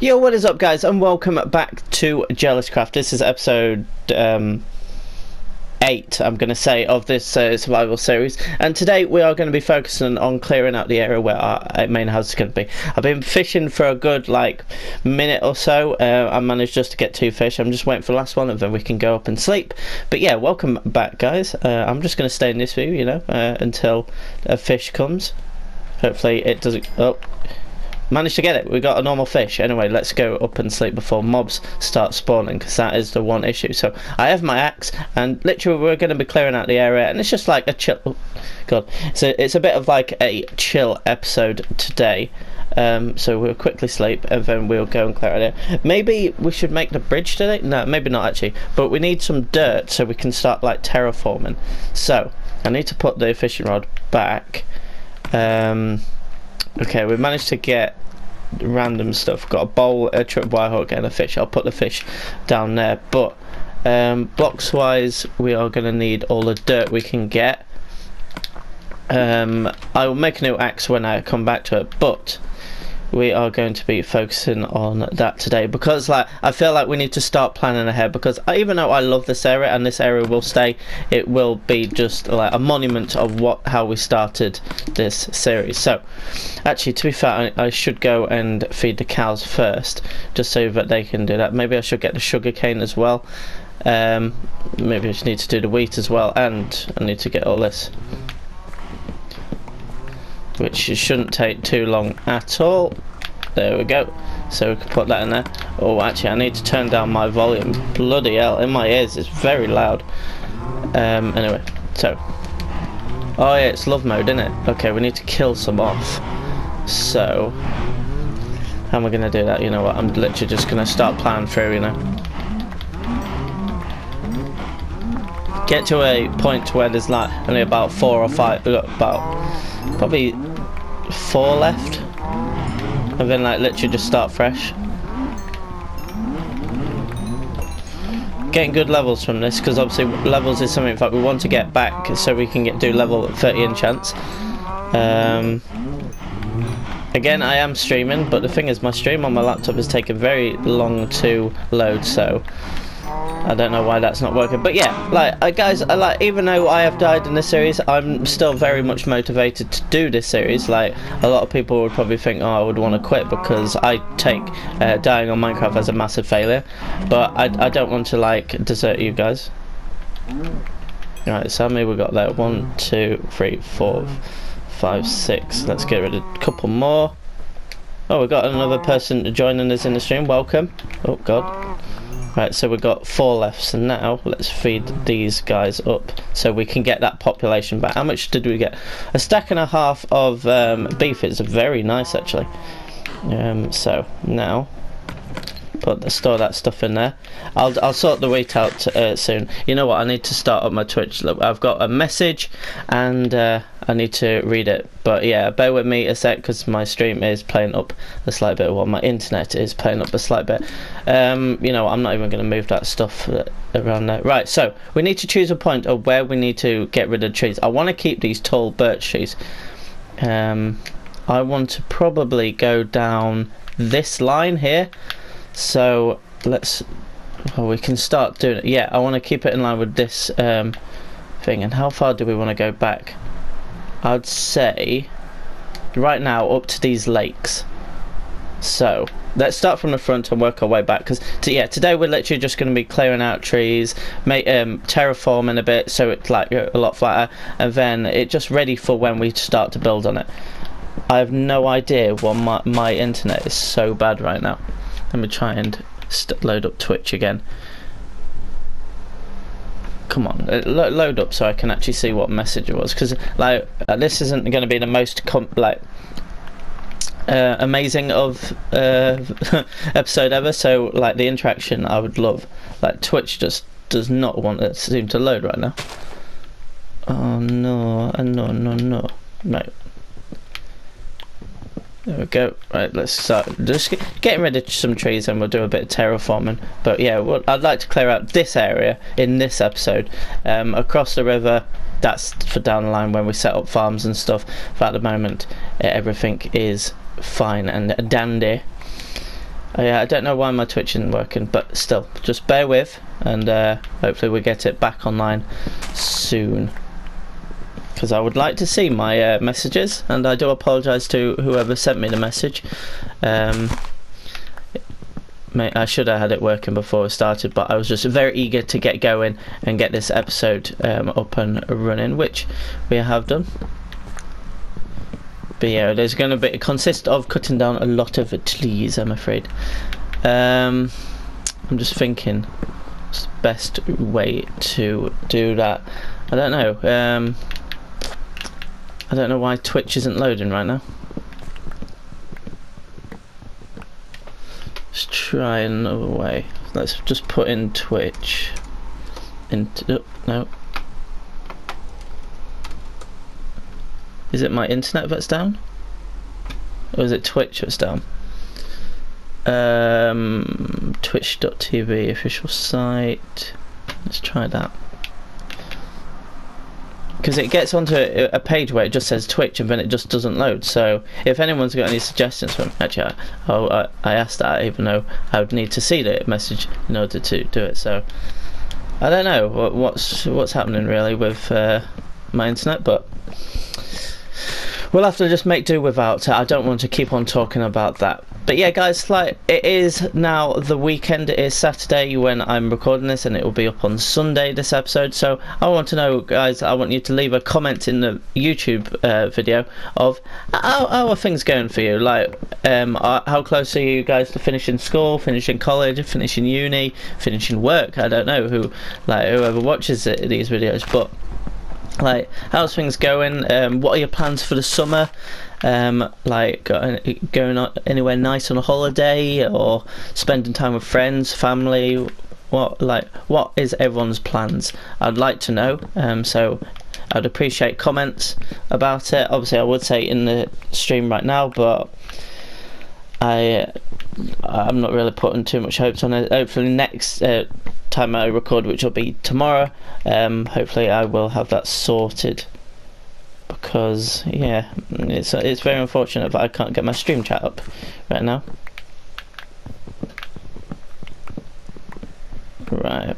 Yo, what is up, guys, and welcome back to JellisCraft. This is episode 8, I'm going to say, of this survival series, and today we are going to be focusing on clearing out the area where our main house is going to be. I've been fishing for a good minute or so. I managed just to get 2 fish. I'm just waiting for the last one and then we can go up and sleep. But yeah, welcome back, guys. I'm just going to stay in this view, until a fish comes. Hopefully it doesn't... Oh, managed to get it. We got a normal fish. Anyway, let's go up and sleep before mobs start spawning, because that is the one issue. So I have my axe, and literally we're going to be clearing out the area, and it's just like a chill... Oh, God. So it's a bit of like a chill episode today. So we'll quickly sleep and then we'll go and clear it out. Maybe we should make the bridge today? No, maybe not actually. But we need some dirt so we can start like terraforming. So I need to put the fishing rod back. Okay, we managed to get random stuff. Got a bowl, a tripwire hook, and a fish. I'll put the fish down there. But blocks wise, we are going to need all the dirt we can get. I will make a new axe when I come back to it, but we are going to be focusing on that today, because I feel like we need to start planning ahead, because even though I love this area and this area will stay, it will be just like a monument of how we started this series. So actually, to be fair, I should go and feed the cows first, just so that they can do that. Maybe I should get the sugar cane as well. Maybe I just need to do the wheat as well, and I need to get all this, which shouldn't take too long at all. There we go. So we can put that in there. Oh, actually, I need to turn down my volume. Bloody hell, in my ears it's very loud. Anyway, so oh yeah, it's love mode, isn't it? Okay, we need to kill some off. So how am I gonna do that? You know what, I'm literally just gonna start planning through, get to a point where there's like only about 4 or 5, about probably 4 left, and then literally just start fresh. Getting good levels from this, because obviously levels is something that we want to get back so we can do level 30 enchants. Again, I am streaming, but the thing is, my stream on my laptop is taking very long to load, so I don't know why that's not working. But yeah, guys, even though I have died in this series, I'm still very much motivated to do this series. A lot of people would probably think, oh, I would want to quit because I take dying on Minecraft as a massive failure, but I don't want to desert you guys. Right, so how many we got there? 1, 2, 3, 4, 5, 6. Let's get rid of a couple more. Oh, we got another person joining us in the stream. Welcome. Oh God. Right, so we've got 4 left, so now let's feed these guys up so we can get that population back. How much did we get? A stack and a half of beef is very nice, actually. So now store that stuff in there. I'll sort the wheat out soon. You know what, I need to start up my Twitch. Look, I've got a message and I need to read it, but yeah, bear with me a sec because my stream is playing up a slight bit. Well, my internet is playing up a slight bit. I'm not even going to move that stuff around there. Right, so we need to choose a point of where we need to get rid of trees. I want to keep these tall birch trees. I want to probably go down this line here. So we can start doing it. Yeah, I want to keep it in line with this thing. And how far do we want to go back? I'd say right now up to these lakes. So let's start from the front and work our way back, because today we're literally just going to be clearing out trees, terraforming a bit so it's a lot flatter, and then it's just ready for when we start to build on it. I have no idea why my internet is so bad right now. Let me try and load up Twitch again. Come on, load up so I can actually see what message it was, because this isn't going to be the most amazing of episode ever. So the interaction I would love. Twitch just does not want it to seem to load right now. Oh no, no. Right. There we go. Right, let's start just getting rid of some trees and we'll do a bit of terraforming. But yeah, I'd like to clear out this area in this episode. Across the river, that's for down the line when we set up farms and stuff. But at the moment, everything is fine and dandy. Yeah, I don't know why my Twitch isn't working, but still, just bear with, and hopefully we get it back online soon. Because I would like to see my messages, and I do apologise to whoever sent me the message. I should have had it working before I started, but I was just very eager to get going and get this episode up and running, which we have done. But yeah, there's going to consist of cutting down a lot of trees, I'm afraid. I'm just thinking what's the best way to do that. I don't know. I don't know why Twitch isn't loading right now. Let's try another way. Let's just put in Twitch. No. Is it my internet that's down? Or is it Twitch that's down? Twitch.tv official site. Let's try that. Because it gets onto a page where it just says Twitch and then it just doesn't load. So if anyone's got any suggestions for me, actually I asked that, even though I would need to see the message in order to do it. So I don't know what's happening really with my internet, but we'll have to just make do without it. I don't want to keep on talking about that. But yeah, guys, like, it is now the weekend. It is Saturday when I'm recording this, and it will be up on Sunday, this episode. So I want to know, guys, I want you to leave a comment in the YouTube video of how are things going for you. Like, how close are you guys to finishing school, finishing college, finishing uni, finishing work? I don't know whoever watches these videos, but like, how's things going? What are your plans for the summer? Like going on anywhere nice on a holiday, or spending time with friends, family? What is everyone's plans? I'd like to know. So I'd appreciate comments about it. Obviously I would say in the stream right now, but I'm not really putting too much hopes on it. Hopefully next time I record, which will be tomorrow, hopefully I will have that sorted, because yeah, it's very unfortunate that I can't get my stream chat up right now. Right,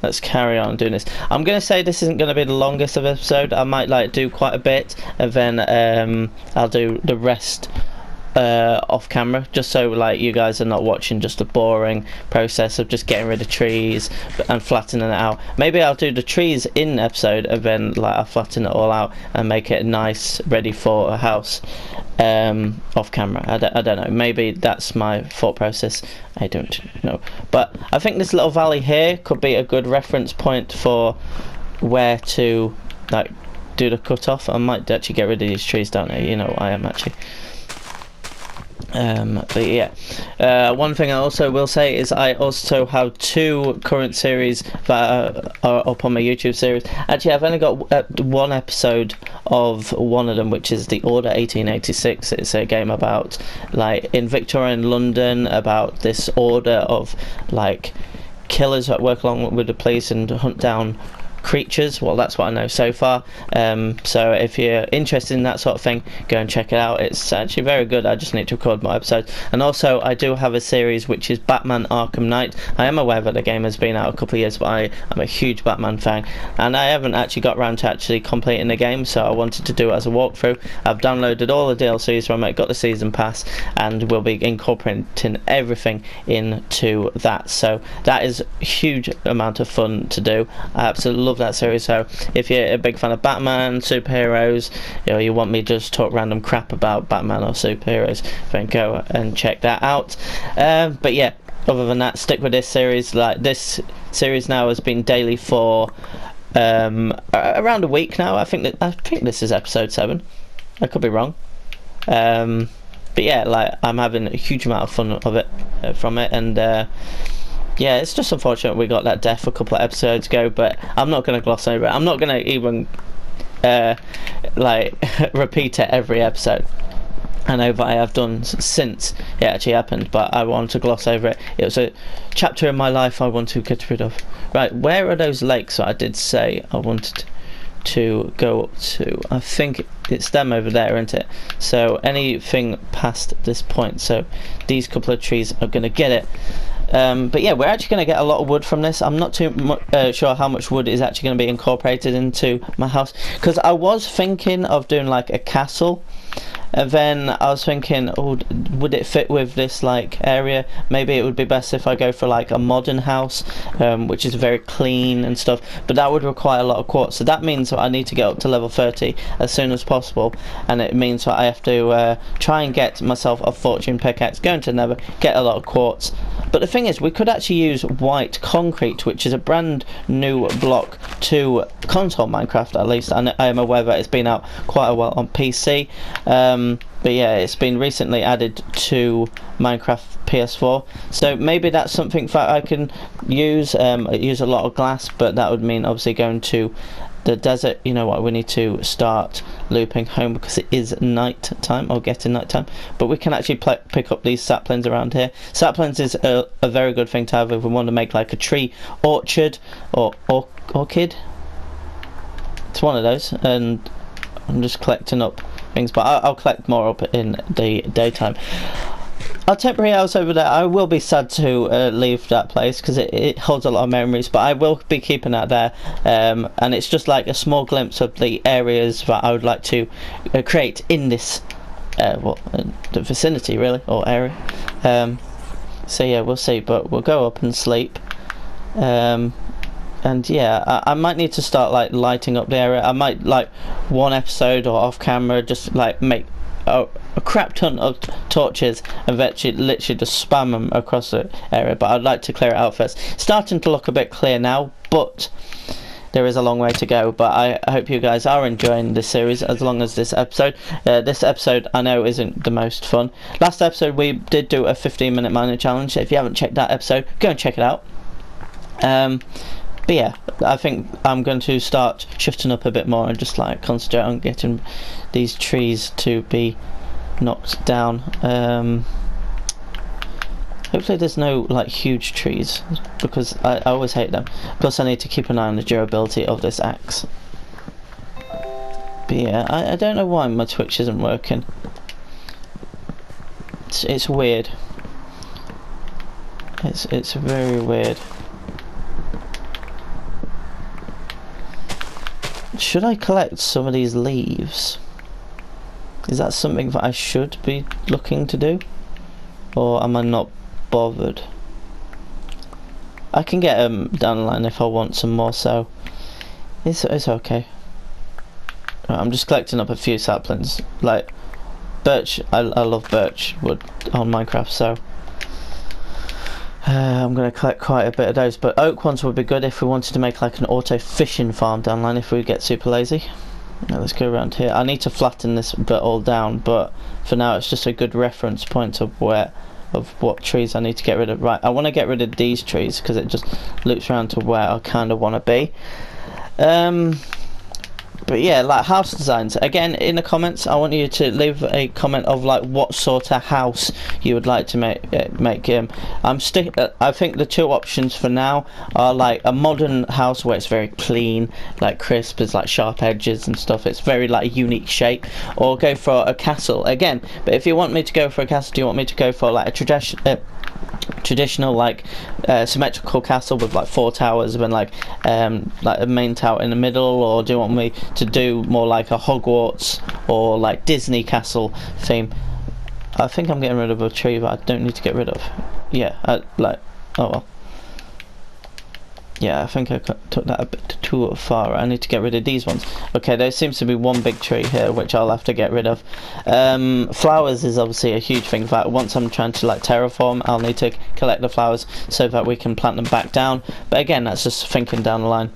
let's carry on doing this. I'm gonna say this isn't gonna be the longest of episode. I might do quite a bit, and then I'll do the rest off camera, just so like you guys are not watching just a boring process of just getting rid of trees and flattening it out. Maybe I'll do the trees in episode, and then like I'll flatten it all out and make it nice, ready for a house off camera. I don't know, maybe that's my thought process, I don't know. But I think this little valley here could be a good reference point for where to like do the cut off. I might actually get rid of these trees down here, you know, I am actually. But yeah, one thing I also will say is I also have 2 current series that are up on my YouTube series. Actually, I've only got 1 episode of one of them, which is the Order 1886. It's a game about like in Victorian London, about this order of like killers that work along with the police and hunt down creatures. Well, that's what I know so far. So if you're interested in that sort of thing, go and check it out. It's actually very good. I just need to record more episodes. And also I do have a series which is Batman Arkham Knight. I am aware that the game has been out a couple of years, but I'm a huge Batman fan, and I haven't actually got around to actually completing the game, so I wanted to do it as a walkthrough. I've downloaded all the DLCs from it, got the season pass, and we'll be incorporating everything into that. So that is a huge amount of fun to do. I absolutely love that series. So if you're a big fan of Batman, superheroes, you want me to just talk random crap about Batman or superheroes, then go and check that out. But yeah, other than that, stick with this series. Like, this series now has been daily for around a week now. I think this is episode 7. I could be wrong. But yeah, like, I'm having a huge amount of fun of it from it, and yeah, it's just unfortunate we got that death a couple of episodes ago, but I'm not going to gloss over it. I'm not going to even like repeat it every episode. I know that I have done since it actually happened, but I want to gloss over it. It was a chapter in my life I want to get rid of. Right, where are those lakes that I did say I wanted to go up to, I think it's them over there, isn't it? So anything past this point, so these couple of trees are going to get it. But yeah, we're actually going to get a lot of wood from this. I'm not too sure how much wood is actually going to be incorporated into my house, because I was thinking of doing like a castle, and then I was thinking, oh, would it fit with this like area? Maybe it would be best if I go for like a modern house, which is very clean and stuff, but that would require a lot of quartz. So that means that I need to get up to level 30 as soon as possible, and it means that I have to try and get myself a fortune pickaxe, go into Nether, get a lot of quartz. But the thing is, we could actually use white concrete, which is a brand new block to console Minecraft, at least. And I am aware that it's been out quite a while on PC. But yeah, it's been recently added to Minecraft PS4. So maybe that's something that I can use. Use a lot of glass, but that would mean obviously going to the desert. You know what, we need to start looping home because it is night time, or getting night time. But we can actually pick up these saplings around here. Saplings is a very good thing to have if we want to make like a tree orchard or orchid. It's one of those, and I'm just collecting up things, but I'll collect more up in the daytime. Our temporary house over there, I will be sad to leave that place because it holds a lot of memories, but I will be keeping that there, and it's just like a small glimpse of the areas that I would like to create in this the vicinity really, or area. So yeah, we'll see, but we'll go up and sleep. And yeah, I might need to start like lighting up the area. I might, like, one episode or off camera, just like make a crap ton of torches and literally just spam them across the area. But I'd like to clear it out first. It's starting to look a bit clear now, but there is a long way to go. But I hope you guys are enjoying this series as long as this episode. This episode I know isn't the most fun. Last episode we did do a 15-minute mining challenge. If you haven't checked that episode, go and check it out. But yeah, I think I'm going to start shifting up a bit more and just like concentrate on getting these trees to be knocked down. Hopefully there's no like huge trees, because I always hate them. Plus I need to keep an eye on the durability of this axe. But yeah, I don't know why my Twitch isn't working. It's weird. It's very weird. Should I collect some of these leaves? Is that something that I should be looking to do? Or am I not bothered? I can get them down the line if I want some more, so it's okay. Right, I'm just collecting up a few saplings. Like birch, I love birch wood on Minecraft, so I'm going to collect quite a bit of those, but oak ones would be good if we wanted to make like an auto fishing farm down the line if we get super lazy. Now let's go around here. I need to flatten this bit all down, but for now it's just a good reference point of what trees I need to get rid of. Right, I want to get rid of these trees because it just loops around to where I kind of want to be. But yeah, like house designs, again in the comments I want you to leave a comment of like what sort of house you would like to make. I think the two options for now are like a modern house where it's very clean, like crisp, there's like sharp edges and stuff, it's very like unique shape, or go for a castle again. But if you want me to go for a castle, do you want me to go for like a traditional like symmetrical castle with like 4 towers and like a main tower in the middle, or do you want me to do more like a Hogwarts or like Disney castle theme? I think I'm getting rid of a tree that I don't need to get rid of. Yeah, oh well. Yeah, I think I took that a bit too far. I need to get rid of these ones. Okay, there seems to be one big tree here which I'll have to get rid of. Flowers is obviously a huge thing. In fact, once I'm trying to like terraform, I'll need to collect the flowers so that we can plant them back down. But again, that's just thinking down the line.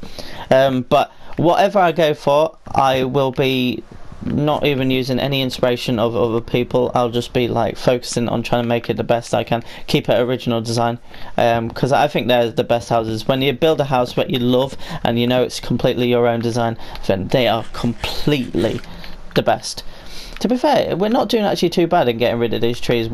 But whatever I go for, I will be not even using any inspiration of other people. I'll just be like focusing on trying to make it the best I can, keep it original design, because I think they're the best houses. When you build a house that you love and you know it's completely your own design, then they are completely the best. To be fair, we're not doing actually too bad in getting rid of these trees.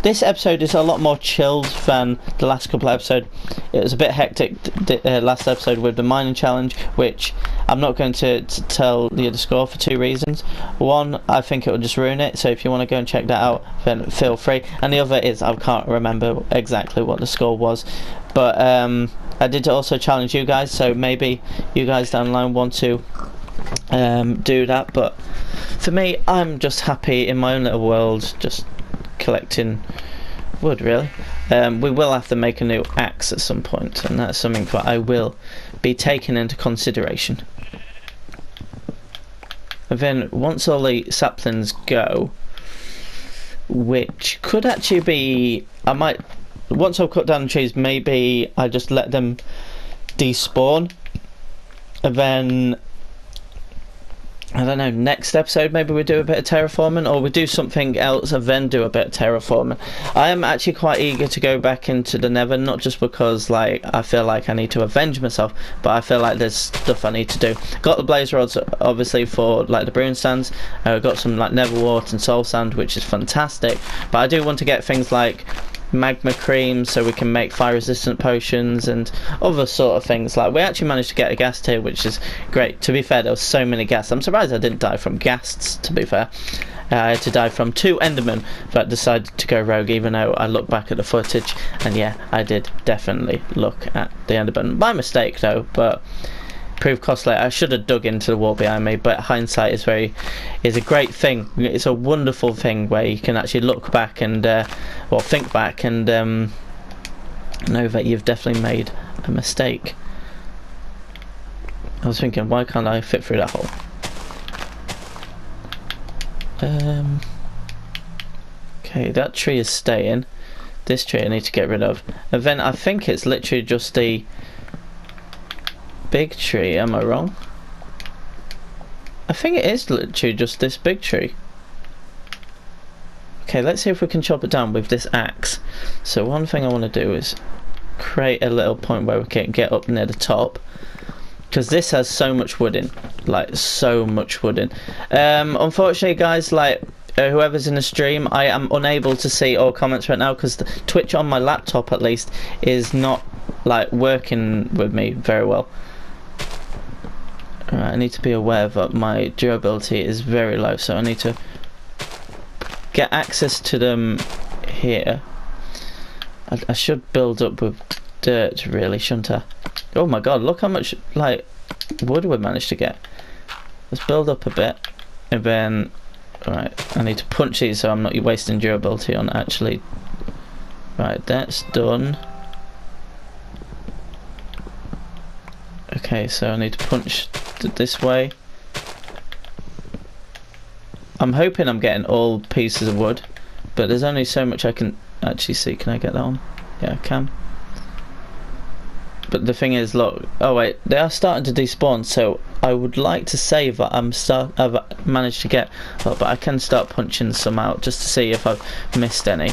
This episode is a lot more chilled than the last couple of episodes. It was a bit hectic last episode with the mining challenge, which I'm not going to tell you the score for 2 reasons. One, I think it will just ruin it, so if you want to go and check that out, then feel free. And the other is I can't remember exactly what the score was, but I did also challenge you guys, so maybe you guys down the line want to do that. But for me, I'm just happy in my own little world, just collecting wood, really. We will have to make a new axe at some point, and that's something that I will be taking into consideration. And then once all the saplings go, which could actually be, I might, once I've cut down the trees, maybe I just let them despawn, and then I don't know, next episode maybe we do a bit of terraforming, or we do something else and then do a bit of terraforming. I am actually quite eager to go back into the Nether, not just because like I feel like I need to avenge myself, but I feel like there's stuff I need to do. Got the blaze rods obviously for like the brune stands, got some like nether wart and soul sand, which is fantastic, but I do want to get things like magma cream so we can make fire resistant potions and other sort of things. Like we actually managed to get a ghast here, which is great. To be fair, there was so many ghasts. I'm surprised I didn't die from ghasts, to be fair. I had to die from 2 endermen that decided to go rogue, even though I look back at the footage and yeah, I did definitely look at the enderman by mistake though, but proved costly. I should have dug into the wall behind me, but hindsight is a great thing. It's a wonderful thing where you can actually look back and well, think back and know that you've definitely made a mistake. I was thinking, why can't I fit through that hole? Okay, that tree is staying. This tree I need to get rid of. And then I think it's literally just the big tree, am I wrong? I think it is literally just this big tree. Okay, let's see if we can chop it down with this axe. So one thing I want to do is create a little point where we can get up near the top, because this has so much wood in, like so much wood in. Unfortunately guys, like whoever's in the stream, I am unable to see all comments right now because the Twitch on my laptop at least is not like working with me very well. Alright, I need to be aware that my durability is very low, so I need to get access to them here. I should build up with dirt really, shouldn't I? Oh my god, look how much like wood we managed to get. Let's build up a bit and then, right, I need to punch these so I'm not wasting durability on actually. Right, that's done. Okay, so I need to punch this way. I'm hoping I'm getting all pieces of wood, but there's only so much I can actually see. Can I get that on? Yeah, I can. But the thing is, look, oh wait, they are starting to despawn, so I would like to say that I've managed to get, but I can start punching some out just to see if I've missed any.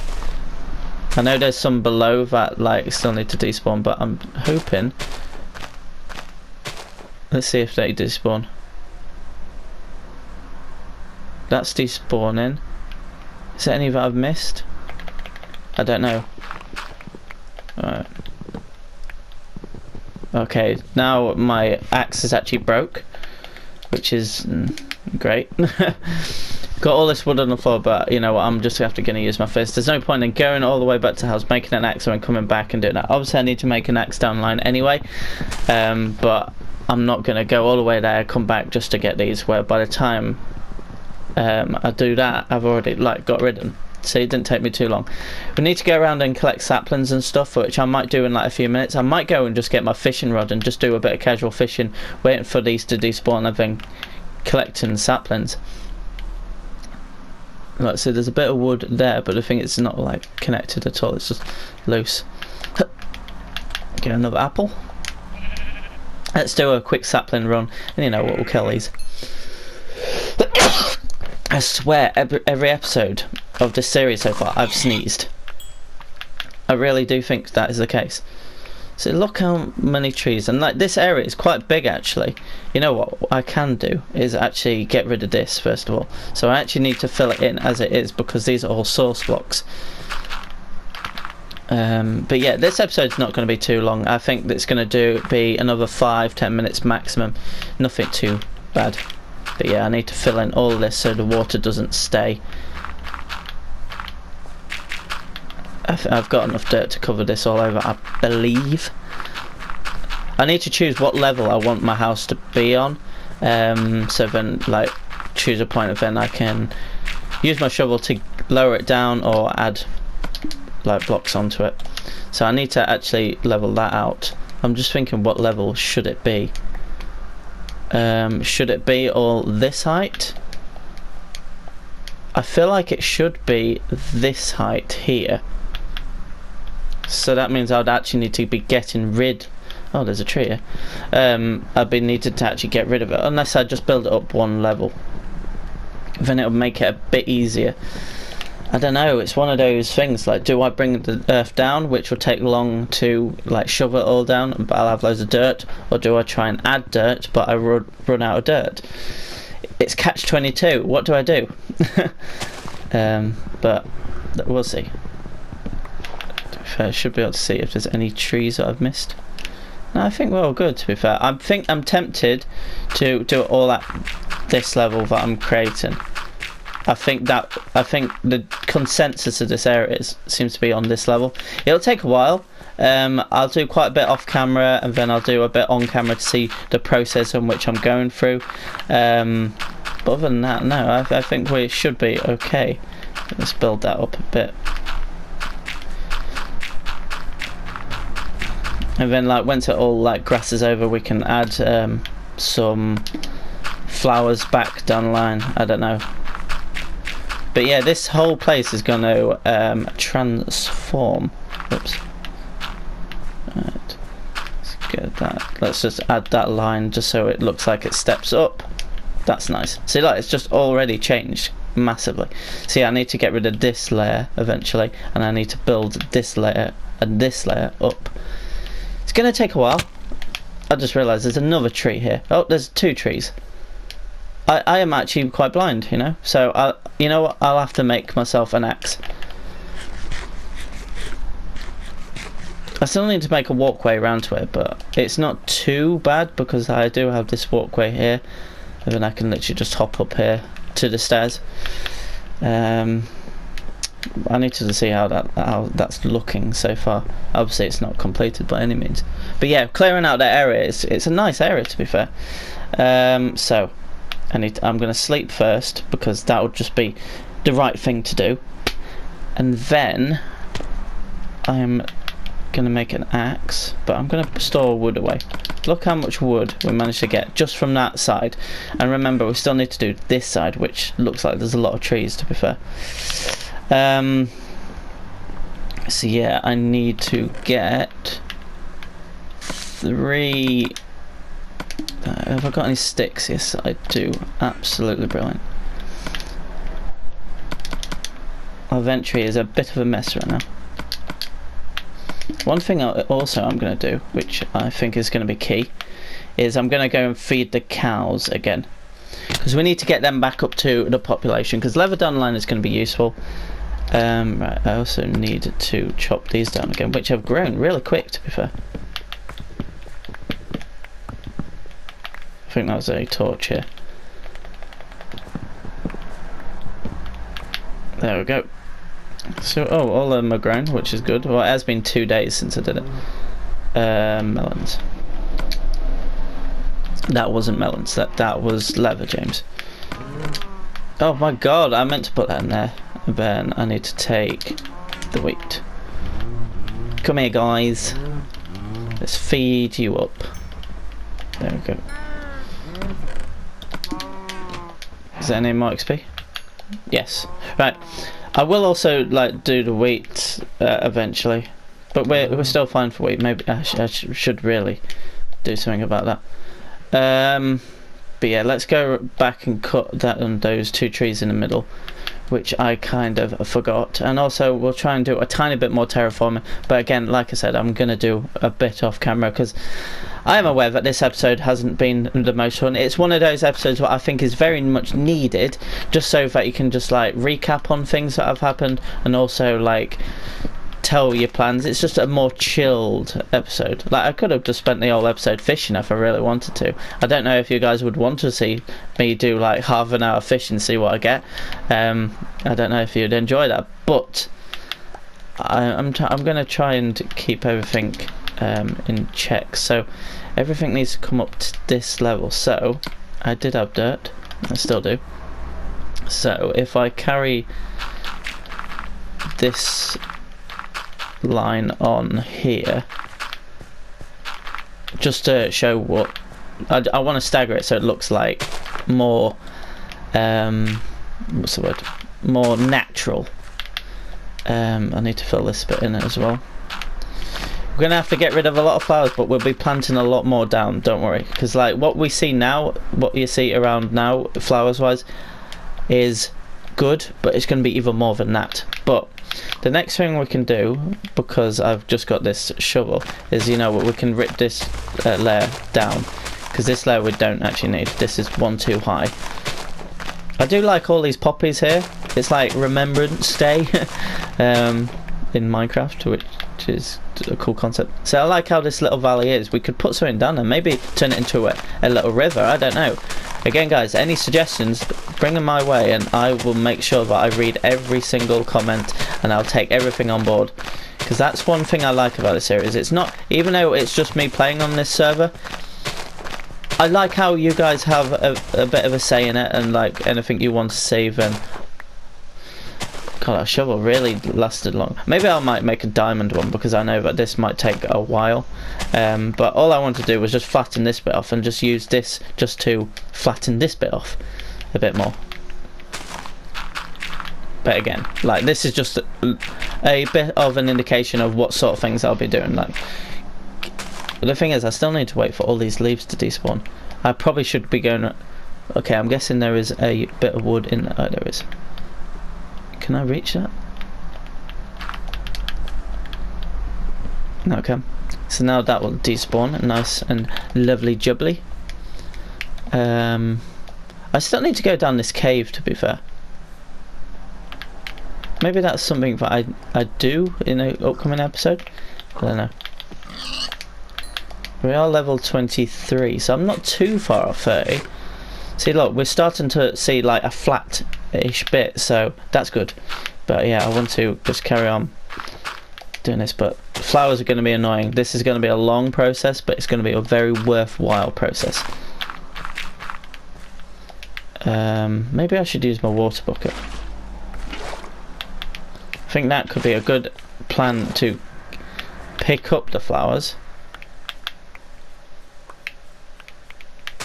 I know there's some below that like still need to despawn, but I'm hoping. Let's see if they despawn. That's despawning. Is there any that I've missed? I don't know. Alright. Okay, now my axe is actually broke, which is great. Got all this wood on the floor, but you know what, I'm just gonna use my fist. There's no point in going all the way back to the house, making an axe, and then coming back and doing that. Obviously I need to make an axe down the line anyway, but I'm not gonna go all the way there, come back just to get these, where by the time I do that, I've already like got rid of them. So it didn't take me too long. We need to go around and collect saplings and stuff, which I might do in like a few minutes. I might go and just get my fishing rod and just do a bit of casual fishing, waiting for these to despawn and then collecting saplings. Right, so there's a bit of wood there, but I think it's not like connected at all, it's just loose. Get another apple. Let's do a quick sapling run, and you know what, we'll kill these. I swear, every episode of this series so far, I've sneezed. I really do think that is the case. So look how many trees, and like this area is quite big actually. You know what I can do is actually get rid of this first of all. So I actually need to fill it in as it is, because these are all source blocks. But yeah, this episode's not going to be too long. I think it's going to be another 5-10 minutes maximum. Nothing too bad. But yeah, I need to fill in all this so the water doesn't stay. I've got enough dirt to cover this all over, I believe. I need to choose what level I want my house to be on. So then, like, choose a point, and then I can use my shovel to lower it down or add like blocks onto it. So I need to actually level that out. I'm just thinking, what level should it be? Should it be all this height? I feel like it should be this height here. So that means I'd actually need to be getting rid. Oh, there's a tree here. I'd be needed to actually get rid of it, unless I just build it up one level. Then it'll make it a bit easier. I don't know, it's one of those things, like, do I bring the earth down, which will take long to like shove it all down, but I'll have loads of dirt, or do I try and add dirt but I run out of dirt? It's catch-22. What do I do? But we'll see. I should be able to see if there's any trees that I've missed. No, I think we're all good, to be fair. I'm tempted to do it all at this level that I'm creating. I think the consensus of this area seems to be on this level. It'll take a while. I'll do quite a bit off camera, and then I'll do a bit on camera to see the process in which I'm going through. But other than that, no, I think we should be okay. Let's build that up a bit. And then, like, once it all like grasses over, we can add some flowers back down the line. I don't know. But yeah, this whole place is going to transform. Oops. Right. Let's get that. Let's just add that line just so it looks like it steps up. That's nice. See, like, it's just already changed massively. See, I need to get rid of this layer eventually, and I need to build this layer and this layer up. It's going to take a while. I just realised there's another tree here. Oh, there's 2 trees. I am actually quite blind, you know, so you know what, I'll have to make myself an axe. I still need to make a walkway around to it, but it's not too bad because I do have this walkway here, and then I can literally just hop up here to the stairs. I need to see how that's looking so far. Obviously it's not completed by any means, but yeah, clearing out that area, it's a nice area, to be fair. So I'm going to sleep first because that would just be the right thing to do, and then I'm going to make an axe, but I'm going to store wood away. Look how much wood we managed to get just from that side, and remember we still need to do this side, which looks like there's a lot of trees, to be fair. So yeah, I need to get 3. Have I got any sticks? Yes, I do. Absolutely brilliant. Our inventory is a bit of a mess right now. One thing I'm going to do, which I think is going to be key, is I'm going to go and feed the cows again, because we need to get them back up to the population, because leather down the line is going to be useful. Right, I also need to chop these down again, which have grown really quick, to be fair. I think that was a torch here. There we go. So, all of them are grown, which is good. Well, it has been 2 days since I did it. Melons. That wasn't melons. That was leather, James. Oh my god, I meant to put that in there. And then I need to take the wheat. Come here, guys. Let's feed you up. There we go. Is there any more XP? Yes. Right. I will also like do the wheat eventually, but we're still fine for wheat. Maybe I should really do something about that. But yeah, let's go back and cut those 2 trees in the middle, which I kind of forgot. And also we'll try and do a tiny bit more terraforming, but again, like I said, I'm gonna do a bit off camera because I am aware that this episode hasn't been the most fun. It's one of those episodes what I think is very much needed, just so that you can just like recap on things that have happened, and also like tell your plans. It's just a more chilled episode. Like, I could have just spent the whole episode fishing if I really wanted to. I don't know if you guys would want to see me do like half an hour fishing, see what I get. I don't know if you'd enjoy that, but I'm going to try and keep everything in check. So everything needs to come up to this level. So I did have dirt, I still do. So if I carry this line on here, just to show what I want to stagger it so it looks like more what's the word, more natural. I need to fill this bit in as well. We're gonna have to get rid of a lot of flowers, but we'll be planting a lot more down, don't worry, because like what we see now, what you see around now flowers wise is good, but it's going to be even more than that. But the next thing we can do, because I've just got this shovel, is, you know what, we can rip this layer down, because this layer we don't actually need. This is one too high. I do like all these poppies here. It's like Remembrance Day in Minecraft, which is a cool concept. So I like how this little valley is. We could put something down and maybe turn it into a little river. I don't know. Again, guys, any suggestions, bring them my way, and I will make sure that I read every single comment and I'll take everything on board. Because that's one thing I like about this series. It's not, even though it's just me playing on this server, I like how you guys have a bit of a say in it, and like anything you want to save. And God, that shovel really lasted long. Maybe I might make a diamond one, because I know that this might take a while. But all I want to do was just flatten this bit off and just use this just to flatten this bit off a bit more. But again, like, this is just a bit of an indication of what sort of things I'll be doing. Like, the thing is, I still need to wait for all these leaves to despawn. I probably should be going. Okay, I'm guessing there is a bit of wood in there. Oh, there is. Can I reach that? No, okay. So now that will despawn, nice and lovely jubbly. I still need to go down this cave, to be fair. Maybe that's something that I do in an upcoming episode. I don't know. We are level 23, so I'm not too far off 30. See, look, we're starting to see like a flat-ish bit, so that's good. But yeah, I want to just carry on doing this, but flowers are going to be annoying. This is going to be a long process, but it's going to be a very worthwhile process. Maybe I should use my water bucket. I think that could be a good plan to pick up the flowers.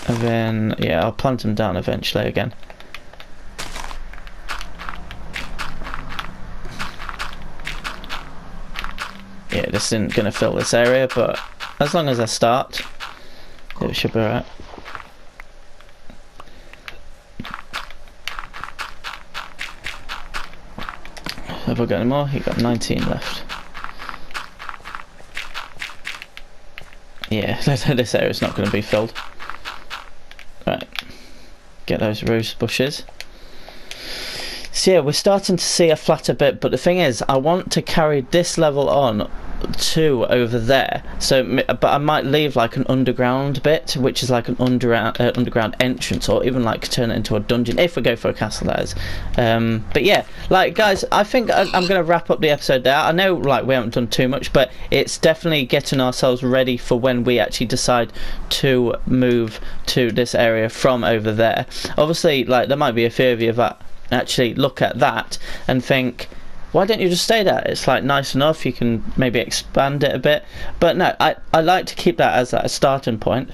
And then, yeah, I'll plant them down eventually again. Yeah, this isn't going to fill this area, but as long as I start, it should be alright. Have I got any more? You got 19 left. Yeah, this area's not going to be filled. Right, get those rose bushes. So yeah, we're starting to see a flatter bit, but the thing is, I want to carry this level on to over there. So, but I might leave like an underground bit, which is like an underground entrance, or even like turn it into a dungeon if we go for a castle, that is. But yeah, like guys, I think I'm going to wrap up the episode there. I know like we haven't done too much, but it's definitely getting ourselves ready for when we actually decide to move to this area from over there. Obviously, like there might be a few of you that actually look at that and think, why don't you just stay there? It's like nice enough, you can maybe expand it a bit. But no, I like to keep that as a starting point,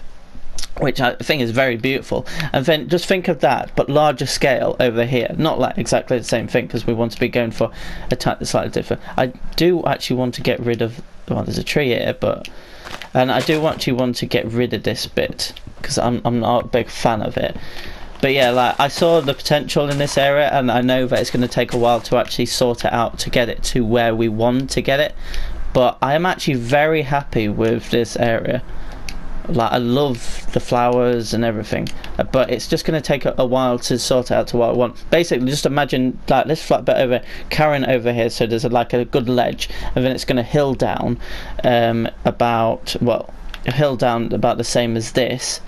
which I think is very beautiful. And then just think of that, but larger scale over here. Not like exactly the same thing, because we want to be going for a type that's slightly different. I do actually want to get rid of, well, there's a tree here, but, and I do actually want to get rid of this bit, because I'm not a big fan of it. But yeah, like I saw the potential in this area, and I know that it's going to take a while to actually sort it out to get it to where we want to get it. But I am actually very happy with this area. Like, I love the flowers and everything, but it's just going to take a while to sort out to what I want. Basically, just imagine like this flat bit over, carrying over here, so there's like a good ledge, and then it's going to hill down about, well, a hill down about the same as this.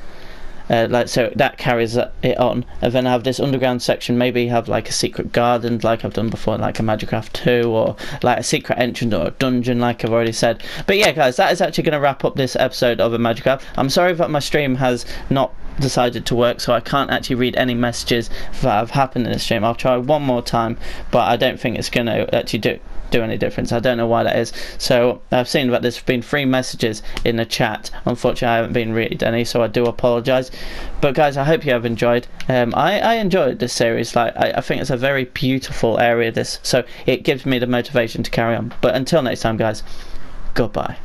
Like, so that carries it on, and then I have this underground section. Maybe have like a secret garden like I've done before, like a JellisCraft 2, or like a secret entrance or a dungeon like I've already said. But yeah guys, that is actually going to wrap up this episode of a JellisCraft. I'm sorry that my stream has not decided to work, so I can't actually read any messages that have happened in the stream. I'll try one more time, but I don't think it's going to actually do any difference. I don't know why that is. So I've seen that there's been 3 messages in the chat. Unfortunately I haven't been read any, so I do apologise. But guys, I hope you have enjoyed. I enjoyed this series. Like, I think it's a very beautiful area, this, so it gives me the motivation to carry on. But until next time guys, goodbye.